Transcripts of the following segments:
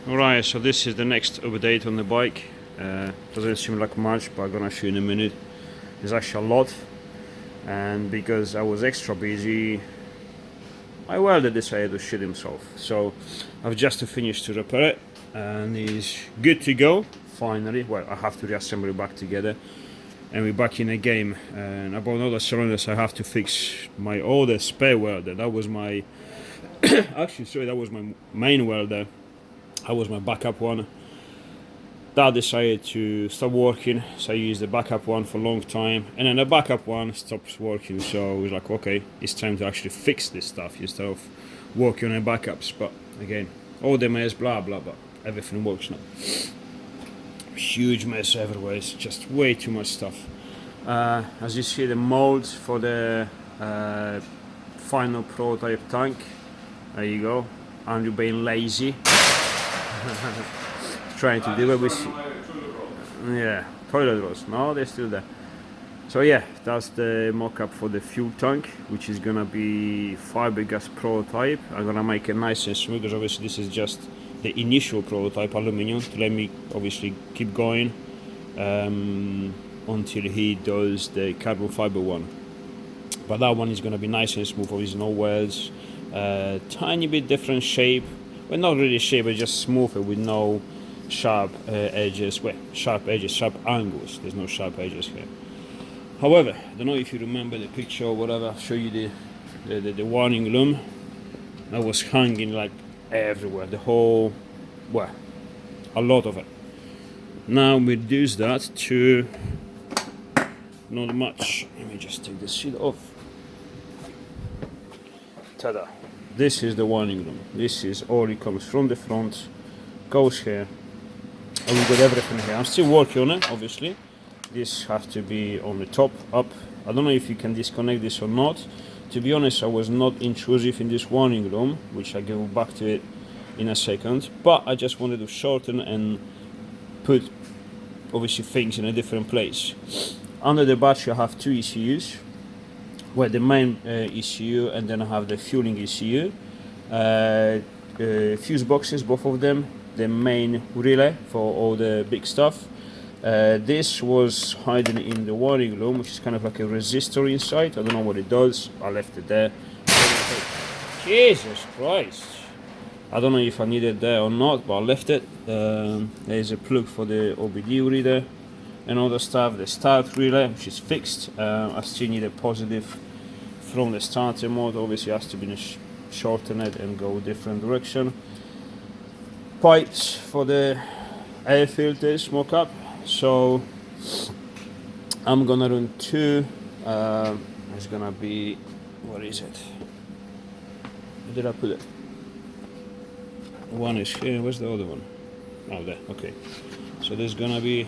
Alright, so this is the next update on the bike. Doesn't seem like much, but I'm gonna show you in a minute. There's actually a lot, and because I was extra busy, my welder decided to shit himself. So I've just finished to repair it, and it's good to go. Finally, well, I have to reassemble it back together, and we're back in the game. And about all the cylinders, I have to fix my older spare welder. That was my actually, sorry, that was my main welder. That was my backup one. That decided to stop working, so I used the backup one for a long time, and then the backup one stops working. So I was like, okay, it's time to actually fix this stuff instead of working on the backups. But again, all the mess, blah blah blah, everything works now. Huge mess everywhere. It's just way too much stuff. As you see, the molds for the final prototype tank. There you go. Andrew being lazy. Trying to do it with, yeah, toilet rolls. No, they're still there. So yeah, that's the mock-up for the fuel tank, which is gonna be fiberglass prototype. I'm gonna make it nice and smooth, because obviously this is just the initial prototype aluminium to let me obviously keep going until he does the carbon fiber one. But that one is gonna be nice and smooth. Obviously no welds, tiny bit different shape. Well, not really shape, but just smoother with no sharp edges. Well, sharp edges, sharp angles. There's no sharp edges here. However, I don't know if you remember the picture or whatever. I'll show you the warning loom. That was hanging like everywhere. The whole, well, a lot of it. Now we reduce that to not much. Let me just take this sheet off. Ta-da! This is the warning loom. This is all it comes from the front, goes here, and we've got everything here. I'm still working on it, obviously. This has to be on the top, up. I don't know if you can disconnect this or not. To be honest, I was not intrusive in this warning loom, which I go back to it in a second, but I just wanted to shorten and put, obviously, things in a different place. Under the battery I have two ECUs. Well, the main ECU, and then I have the fueling ECU, fuse boxes, both of them, the main relay for all the big stuff. This was hiding in the warning loom, which is kind of like a resistor inside. I don't know what it does. I left it there. Jesus Christ! I don't know if I need it there or not, but I left it. There's a plug for the OBD reader and all the stuff. The start relay, which is fixed. I still need a positive from the starter mode. Obviously has to be shorten it and go different direction. Pipes for the air filters mock-up. So I'm gonna run two. It's gonna be, what is it? Where did I put it? One is here. Where's the other one? Oh, there. Okay. So there's gonna be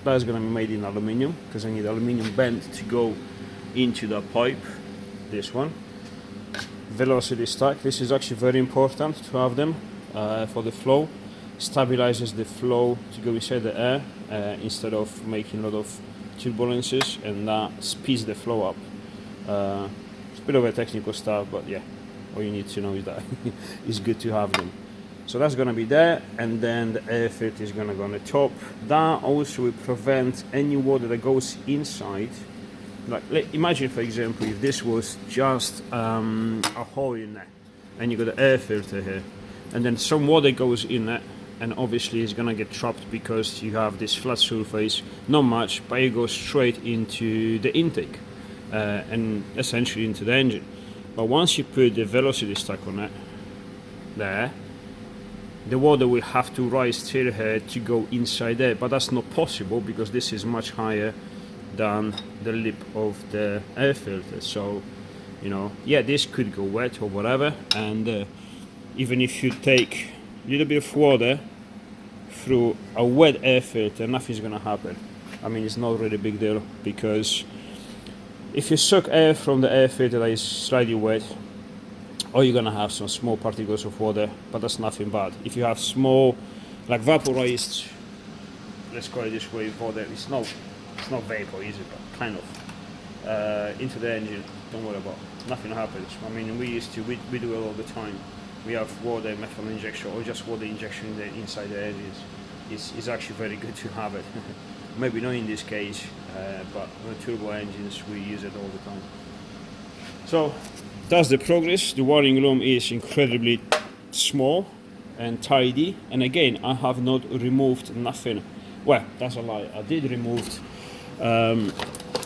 that's going to be made in aluminium, because I need aluminium bend to go into the pipe. This one, velocity stack. This is actually very important to have them for the flow. Stabilizes the flow to go inside the air instead of making a lot of turbulences, and that speeds the flow up. It's a bit of a technical stuff, but yeah, all you need to know is that it's good to have them. So that's going to be there, and then the air filter is going to go on the top. That also will prevent any water that goes inside. Like, imagine, for example, if this was just a hole in there, and you got the air filter here, and then some water goes in there, and obviously it's going to get trapped because you have this flat surface, not much, but it goes straight into the intake and essentially into the engine. But once you put the velocity stack on it, there, the water will have to rise still here to go inside there, but that's not possible because this is much higher than the lip of the air filter. So, you know, yeah, this could go wet or whatever, and even if you take a little bit of water through a wet air filter, nothing's gonna happen. I mean, it's not really a big deal, because if you suck air from the air filter that is slightly wet, or you're gonna have some small particles of water, but that's nothing bad. If you have small, like vaporized, let's call it this way, water, it's not vapor, is it? But kind of into the engine, don't worry about it. Nothing happens. I mean, we do it all the time. We have water methanol injection or just water injection inside the engines. It's actually very good to have it. Maybe not in this case, but on turbo engines we use it all the time. So that's the progress. The wiring loom is incredibly small and tidy, and again I have not removed nothing. Well, that's a lie. I did remove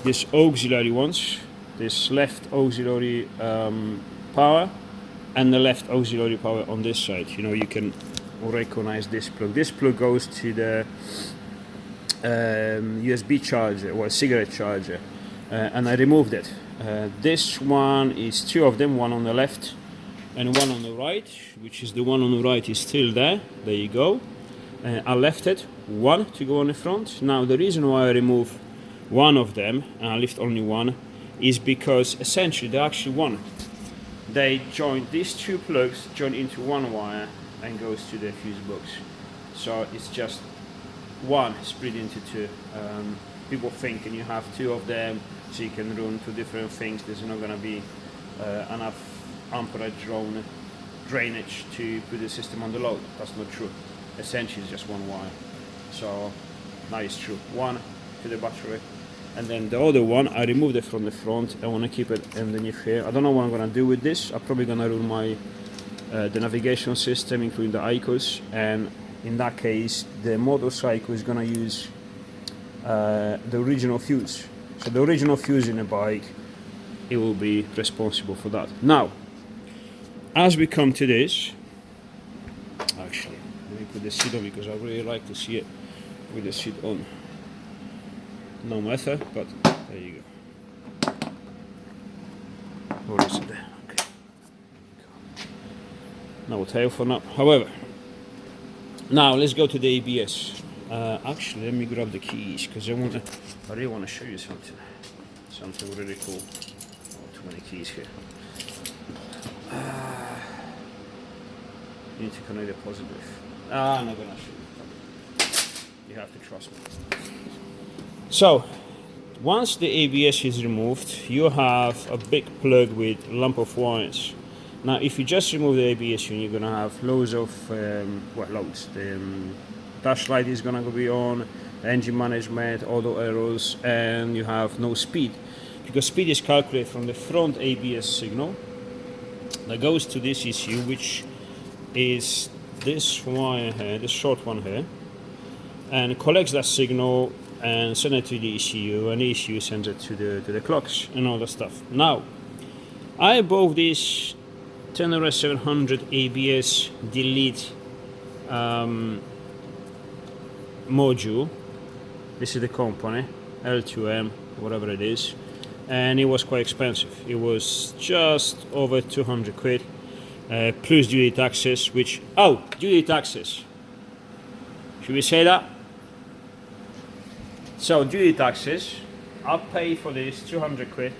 this auxiliary ones, this left auxiliary power and the left auxiliary power on this side. You know, you can recognize this plug. This plug goes to the USB charger or cigarette charger, and I removed it. This one is two of them, one on the left and one on the right, which is the one on the right is still there. There you go. I left it one to go on the front. Now the reason why I remove one of them and I left only one is because essentially they're actually one. They join, these two plugs join into one wire and goes to the fuse box. So it's just one split into two. People thinking you have two of them so you can run two different things. There's not going to be enough amperage drainage to put the system on the load. That's not true. Essentially it's just one wire. So now it's true. One to the battery, and then the other one I removed it from the front. I want to keep it underneath here. I don't know what I'm going to do with this. I'm probably going to run my the navigation system, including the ICOs, and in that case the motorcycle is going to use the original fuse. So the original fuse in a bike, it will be responsible for that. Now, as we come to this, actually, let me put the seat on because I really like to see it with the seat on. No matter, but there you go. What is it there? Okay. No tail for now. However, now let's go to the ABS. Actually, let me grab the keys because I really want to show you something really cool. Oh, too many keys here. You need to connect the positive. I'm not gonna show you. You have to trust me. So, once the ABS is removed, you have a big plug with a lump of wires. Now, if you just remove the ABS, you're gonna have loads of loads. The dash light is gonna be on, engine management, auto arrows, and you have no speed because speed is calculated from the front ABS signal that goes to this ECU, which is this wire here, this short one here, and collects that signal and sends it to the ECU, and the ECU sends it to the clocks and all that stuff. Now, I bought this Tenere 700 ABS delete module. This is the company, L2M, whatever it is, and it was quite expensive. It was just over 200 quid, plus duty taxes, which, oh, duty taxes. Should we say that? So, duty taxes, I paid for this 200 quid.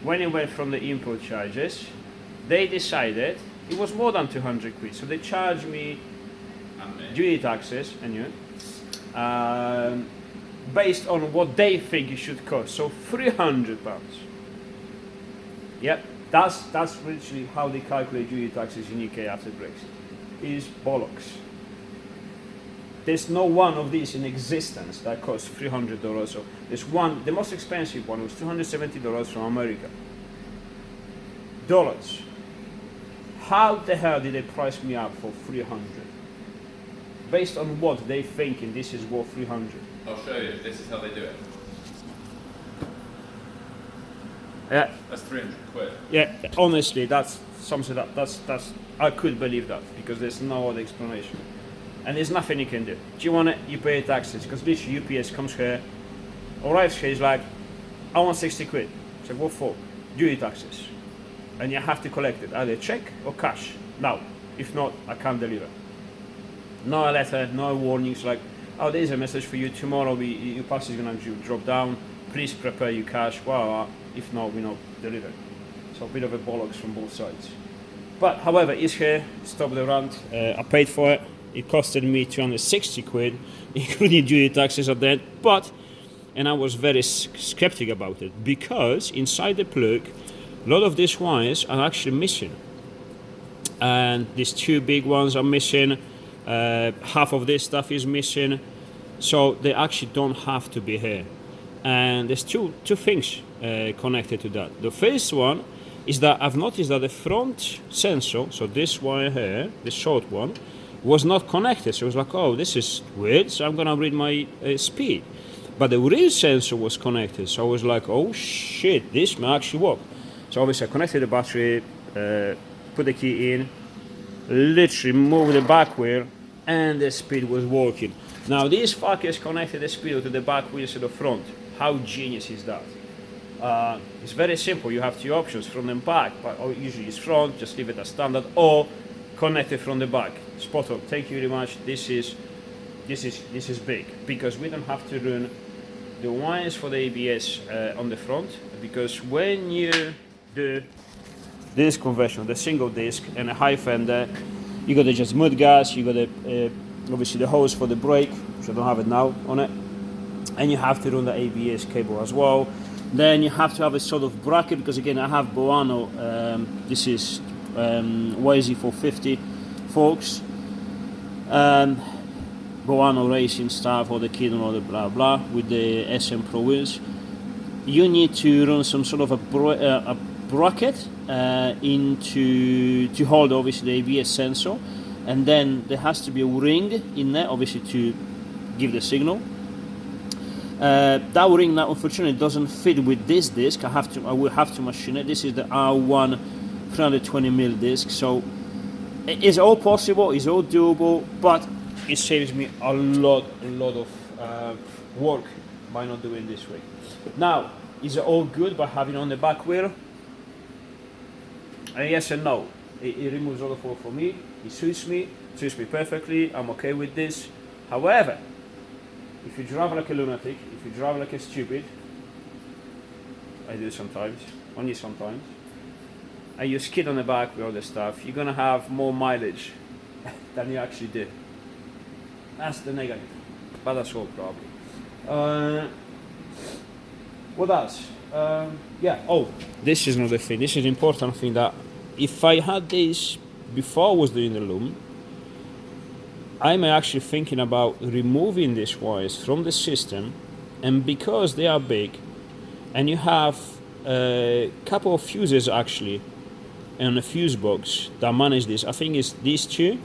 When it went from the import charges, they decided it was more than 200 quid, so they charged me duty taxes, and you, based on what they think it should cost, so £300. Yep, that's literally how they calculate duty taxes in UK after Brexit. It is bollocks. There's no one of these in existence that costs $300. So there's one, the most expensive one was $270 from America. Dollars. How the hell did they price me up for 300? Based on what they thinking this is worth 300? I'll show you. This is how they do it. Yeah. That's 300 quid. Yeah. Honestly, that's something that's I could believe that because there's no other explanation, and there's nothing you can do. Do you want it? You pay taxes because literally UPS comes here, arrives here, is like, I want 60 quid. So what for? Duty taxes, and you have to collect it either check or cash. Now, if not, I can't deliver. No letter, no warnings like, oh, there's a message for you tomorrow. Your parcel is gonna drop down. Please prepare your cash. Well, if not, we not deliver. So a bit of a bollocks from both sides. But however, it's here. Stop the rant. I paid for it. It costed me 260 quid, including duty taxes at that. But and I was very skeptic about it because inside the plug, a lot of these wires are actually missing, and these two big ones are missing. Half of this stuff is missing, so they actually don't have to be here. And there's two things connected to that. The first one is that I've noticed that the front sensor, so this wire here, the short one, was not connected. So I was like, oh, this is weird, so I'm gonna read my speed. But the real sensor was connected, so I was like, oh shit, this may actually work. So obviously I connected the battery, put the key in, literally moved the back wheel, and the speed was working. Now these fuckers connected the speed to the back wheel to the front. How genius is that? It's very simple. You have two options, front and back, but usually it's front, just leave it as standard, or connect it from the back. Spot on. Thank you very much. This is big because we don't have to run the wires for the ABS on the front, because when you do this conversion, the single disc and a high fender, you got the just mud gas, you got the obviously the hose for the brake, which I don't have it now on it, and you have to run the ABS cable as well. Then you have to have a sort of bracket, because again I have Boano, this is YZ450 forks, Boano racing stuff, or the Kidon, or the blah blah, with the SM Pro wheels. You need to run some sort of a bracket to hold obviously the ABS sensor, and then there has to be a ring in there obviously to give the signal. That ring now unfortunately doesn't fit with this disc. I will have to machine it. This is the R1 320mm disc, so it's all possible, it's all doable, but it saves me a lot of work by not doing this way. Now, is it all good by having on the back wheel? Yes and no. It removes all the work for me. It suits me perfectly. I'm okay with this. However, if you drive like a lunatic, if you drive like a stupid, I do sometimes, only sometimes, and you skid on the back with all the stuff, you're gonna have more mileage than you actually do. That's the negative, but that's all probably. What else? Yeah. Oh, this is another thing. This is an important thing, that if I had this before I was doing the loom, I'm actually thinking about removing these wires from the system, and because they are big, and you have a couple of fuses actually on a fuse box that manage this. I think it's these two,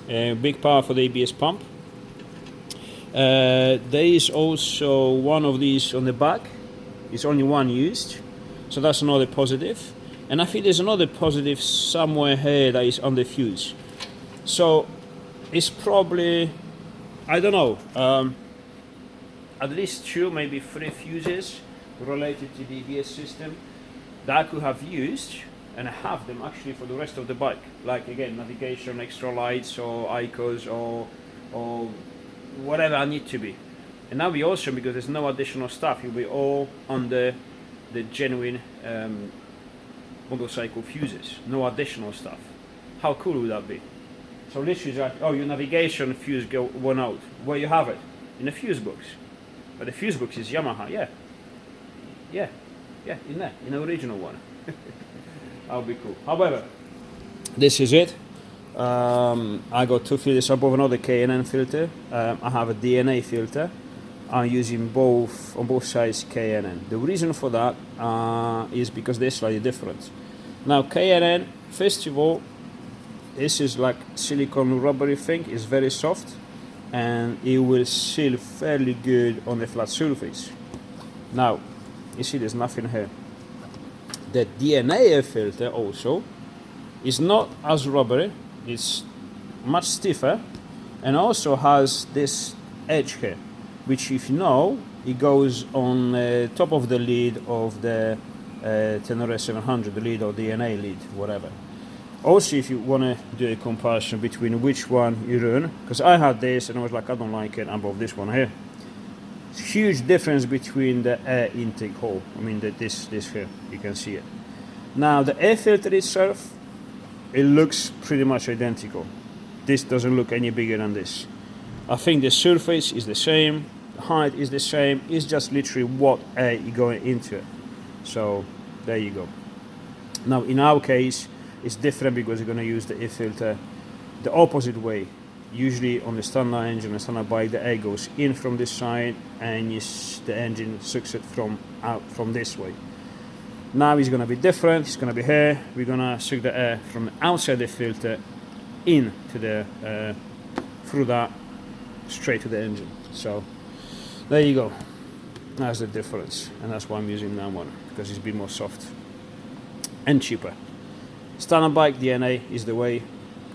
big power for the ABS pump. There is also one of these on the back. It's only one used, so that's another positive. And I think there's another positive somewhere here that is on the fuse. So it's probably, I don't know, at least two, maybe three fuses related to the ABS system that I could have used, and have them actually for the rest of the bike. Like again, navigation, extra lights, or ICOs, or whatever I need to be. And that will be awesome because there's no additional stuff. You'll be all under the genuine motorcycle fuses. No additional stuff. How cool would that be? So literally like, oh, your navigation fuse went out. Where you have it? In a fuse box. But the fuse box is Yamaha, yeah, in there, in the original one. That would be cool. However, this is it. I got two filters above another K&N filter. I have a DNA filter. I'm using both on both sides K&N. The reason for that is because they're slightly different. Now K&N, first of all, this is like silicone rubbery thing. It's very soft, and it will seal fairly good on the flat surface. Now, you see there's nothing here. The DNA filter also is not as rubbery. It's much stiffer, and also has this edge here, which, if you know, it goes on top of the lid of the Tenere 700, the lid or DNA lid, whatever. Also, if you want to do a comparison between which one you run, because I had this and I was like, I don't like it, I'm above this one here. It's a huge difference between the air intake hole. I mean, this here, you can see it. Now, the air filter itself, it looks pretty much identical. This doesn't look any bigger than this. I think the surface is the same. The height is the same. It's just literally what air you're going into it. So there you go. Now in our case, it's different because you're going to use the air filter the opposite way. Usually on the standard engine, the standard bike, the air goes in from this side and the engine sucks it from out from this way. Now it's going to be different. It's going to be here. We're going to suck the air from outside the filter into the through that straight to the engine. So there you go. That's the difference, and that's why I'm using that one, because it's a bit more soft and cheaper. Standard bike DNA is the way.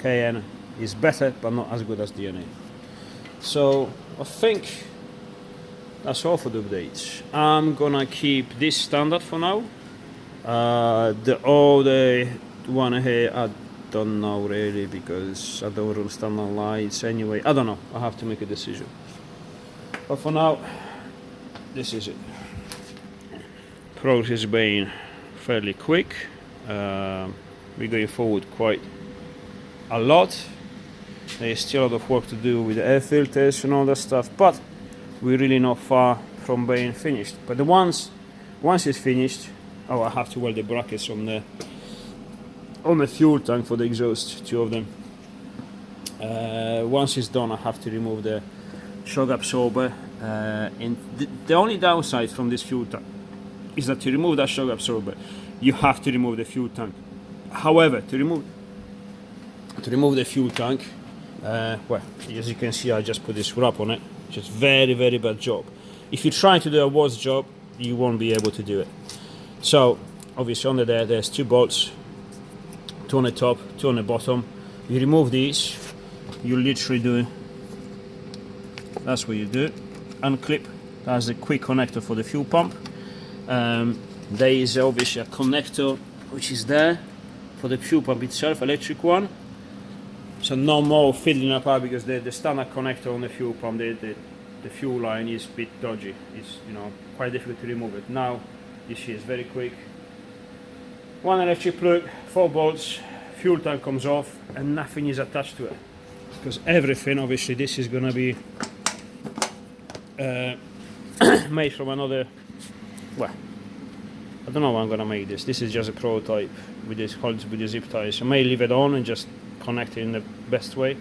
KN is better, but not as good as DNA. So I think that's all for the updates. I'm gonna keep this standard for now. The other one here, I don't know really, because I don't run standard lights anyway. I don't know. I have to make a decision. But for now, this is it. Progress has been fairly quick. We're going forward quite a lot. There's still a lot of work to do with the air filters and all that stuff, but we're really not far from being finished. But once it's finished, oh, I have to weld the brackets on the fuel tank for the exhaust, 2 of them. Once it's done, I have to remove the shock absorber. And the only downside from this fuel tank is that to remove that shock absorber, you have to remove the fuel tank. However, to remove the fuel tank, well, as you can see, I just put this wrap on it. Just very, very bad job. If you try to do a worse job, you won't be able to do it. So obviously under there's 2 bolts, 2 on the top, 2 on the bottom. You remove these, you literally do, that's what you do, unclip. That's the quick connector for the fuel pump. There is obviously a connector which is there for the fuel pump itself, electric one. So no more fiddling apart, because the standard connector on the fuel pump, the fuel line is a bit dodgy. It's quite difficult to remove it. Now you see it's very quick. 1 electric plug, 4 bolts, fuel tank comes off, and nothing is attached to it. Because everything, obviously, this is gonna be made from another. Well, I don't know how I'm gonna make this. This is just a prototype with this holds with the zip ties. I may leave it on and just connect it in the better way.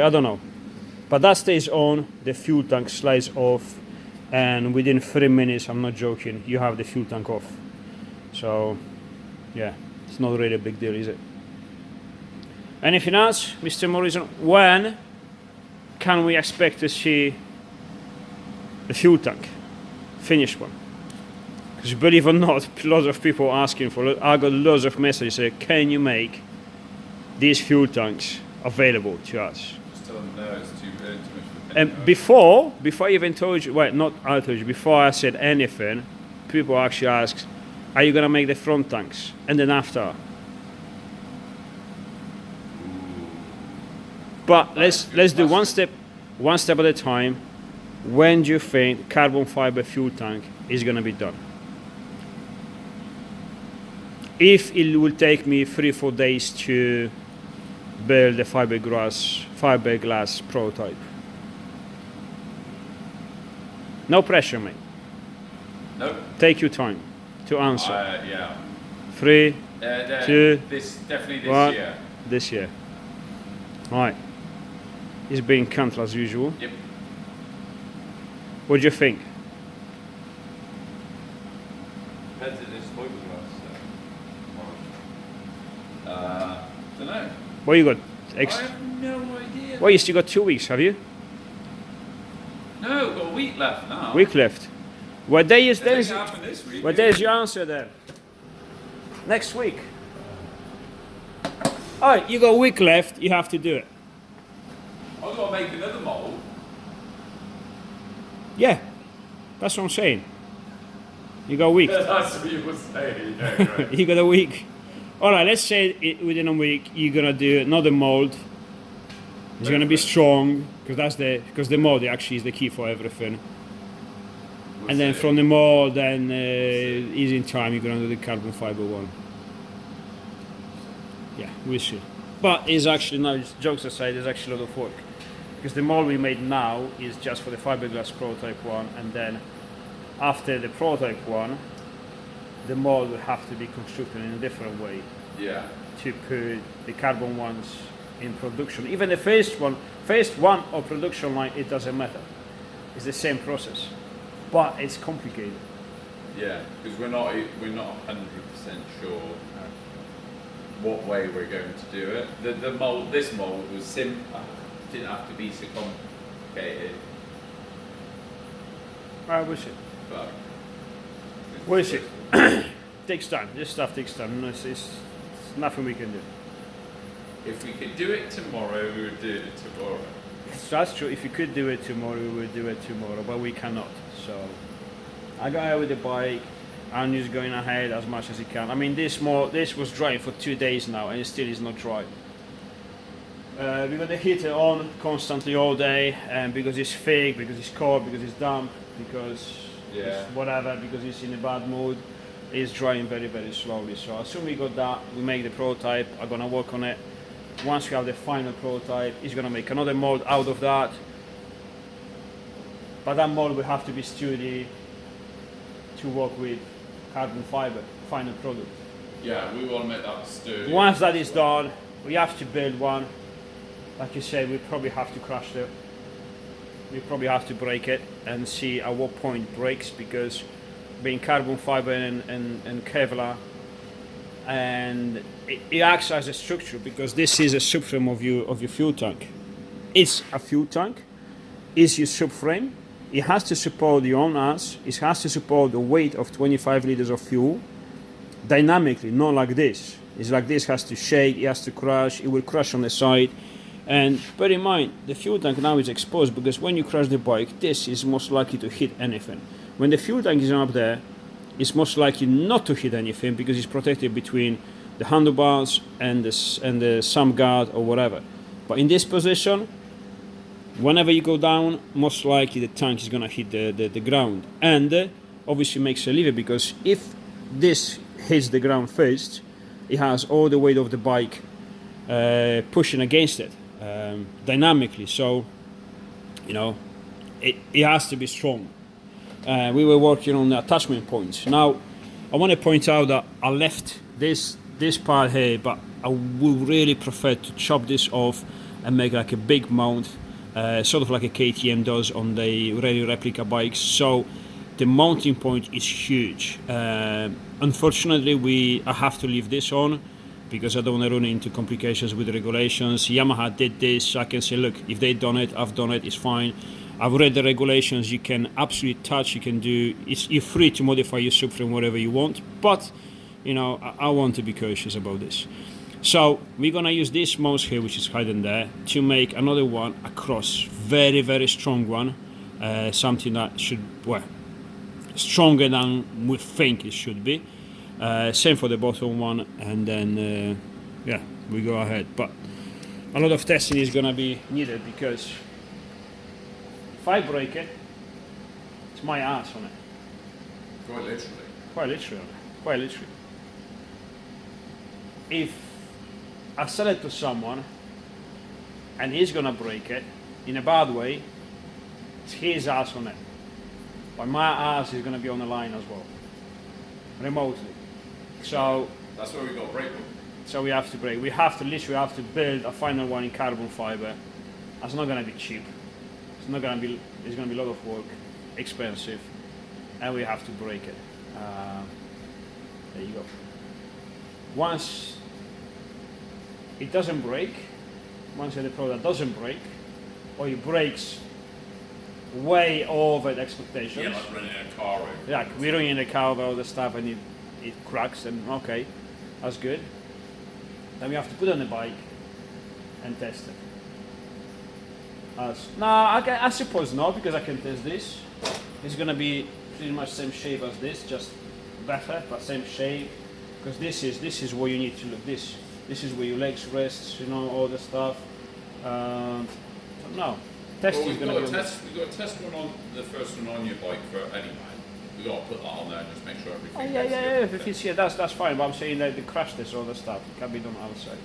I don't know. But that stays on. The fuel tank slides off, and within 3 minutes, I'm not joking, you have the fuel tank off. So, yeah, it's not really a big deal, is it? Anything else, Mr. Morrison? When can we expect to see the fuel tank, finished one? Because believe it or not, lots of people are asking for it. I got lots of messages saying, can you make these fuel tanks available to us? Just tell them no, it's too much for And before I even told you, well, not I told you, before I said anything, people actually asked, are you going to make the front tanks? And then after. But let's do one step at a time. When do you think carbon fiber fuel tank is going to be done? If it will take me 3-4 days to build a fiberglass prototype. No pressure, mate. Nope. Take your time to answer. Yeah. 3, 2, Definitely this 1. year. This year. Right. It's being cancelled as usual. Yep. What do you think? Depends if this spoil glass. Don't know. What you got? I have no idea. Well, you still got 2 weeks, have you? No, we've got a week left now. Week left. Well, there's It can happen this week. well, there's your answer there. Next week. All right, you got a week left. You have to do it. I've got to make another mould. Yeah, that's what I'm saying. You got a week. That's what you were saying. Yeah, right. You got a week. All right, let's say within a week you're gonna do another mold. It's gonna be strong because the mold actually is the key for everything. And then from the mold, then easy in time you're gonna do the carbon fiber one. Yeah, we'll see. But it's actually, no, jokes aside, there's actually a lot of work. because the mold we made now is just for the fiberglass prototype one, and then after the prototype one, the mold will have to be constructed in a different way Yeah. to put the carbon ones in production. Even the phase one or production line, it doesn't matter. It's the same process, but it's complicated. Yeah, because we're not 100% sure what way we're going to do it. This mold was simple. Didn't have to be so complicated. We'll see. But We'll see. Takes time. This stuff takes time. It's nothing we can do. if we could do it tomorrow, we would do it tomorrow. That's true. If you could do it tomorrow, we would do it tomorrow, but we cannot. So I got out with the bike. I'm just going ahead as much as he can. I mean, this was drying for 2 days now, and it still is not dry. We got the heater on constantly all day, and because it's fake, because it's cold, because it's damp, because it's whatever, because it's in a bad mood, it's drying very, very slowly. So as soon as we got that, we make the prototype. I'm gonna work on it. Once we have the final prototype, he's gonna make another mold out of that. But that mold will have to be sturdy to work with carbon fiber, final product. Yeah, we want to make that sturdy. Once that is done, we have to build one. Like you said, we probably have to crash it. We probably have to break it and see at what point it breaks, because being carbon fiber and Kevlar, and it acts as a structure, because this is a subframe of your fuel tank. It's a fuel tank. It's your subframe. It has to support your own ass. It has to support the weight of 25 liters of fuel dynamically, not like this. It's like this has to shake, it has to crash, it will crash on the side. And bear in mind, the fuel tank now is exposed, because when you crash the bike, this is most likely to hit anything. When the fuel tank is up there, it's most likely not to hit anything, because it's protected between the handlebars and the sum guard or whatever. But in this position, whenever you go down, most likely the tank is going to hit the ground. And obviously makes a lever, because if this hits the ground first, it has all the weight of the bike pushing against it dynamically. So, you know, it has to be strong. We were working on the attachment points. Now, I want to point out that I left this part here, but I would really prefer to chop this off and make like a big mount, sort of like a KTM does on the rally replica bikes. So the mounting point is huge. Unfortunately, I have to leave this on, because I don't want to run into complications with the regulations. Yamaha did this, so I can say, look, if they've done it, I've done it, it's fine. I've read the regulations. You can absolutely touch, you can do, you're free to modify your subframe whatever you want, but you know, I want to be cautious about this. So we're gonna use this mouse here, which is hidden there, to make another one across, very, very strong one, something that should, well, stronger than we think it should be. Same for the bottom one, and then yeah, we go ahead. But a lot of testing is gonna be needed, because if I break it, it's my ass on it. Quite literally. Quite literally. Quite literally. If I sell it to someone and he's gonna break it in a bad way, it's his ass on it. But my ass is gonna be on the line as well, remotely. So that's where we got break. So we have to break. We have to build a final one in carbon fiber. That's not gonna be cheap. It's gonna be a lot of work, expensive, and we have to break it. There you go. Once it doesn't break, once the product doesn't break, or it breaks way over the expectations. Yeah, like running a car over. Yeah, we're running the car over all the stuff, and it cracks, and okay, that's good. Then we have to put it on the bike and test it. I suppose not, because I can test this. It's gonna be pretty much same shape as this, just better, but same shape. Because this is where you need to look. This is where your legs rest, you know, all the stuff. So no, testing is gonna be. We've got to test one on the first one on your bike for anyway. We got to put that on there and just make sure everything. Oh yeah. If it's here, that's fine. But I'm saying that the crash test, all the stuff, it can be done outside.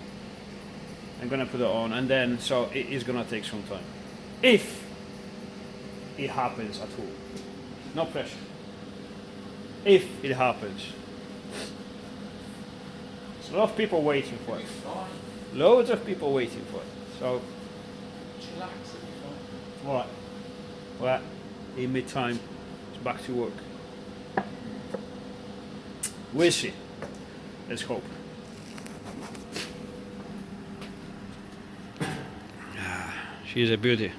I'm gonna put it on, and then so it is gonna take some time. if it happens at all. No pressure. If it happens. There's a lot of people waiting for it. It's fine. Loads of people waiting for it. So, Chillax, it'll be fine. alright. Well, in mid-time, it's back to work. We'll see. Let's hope. She's a beauty.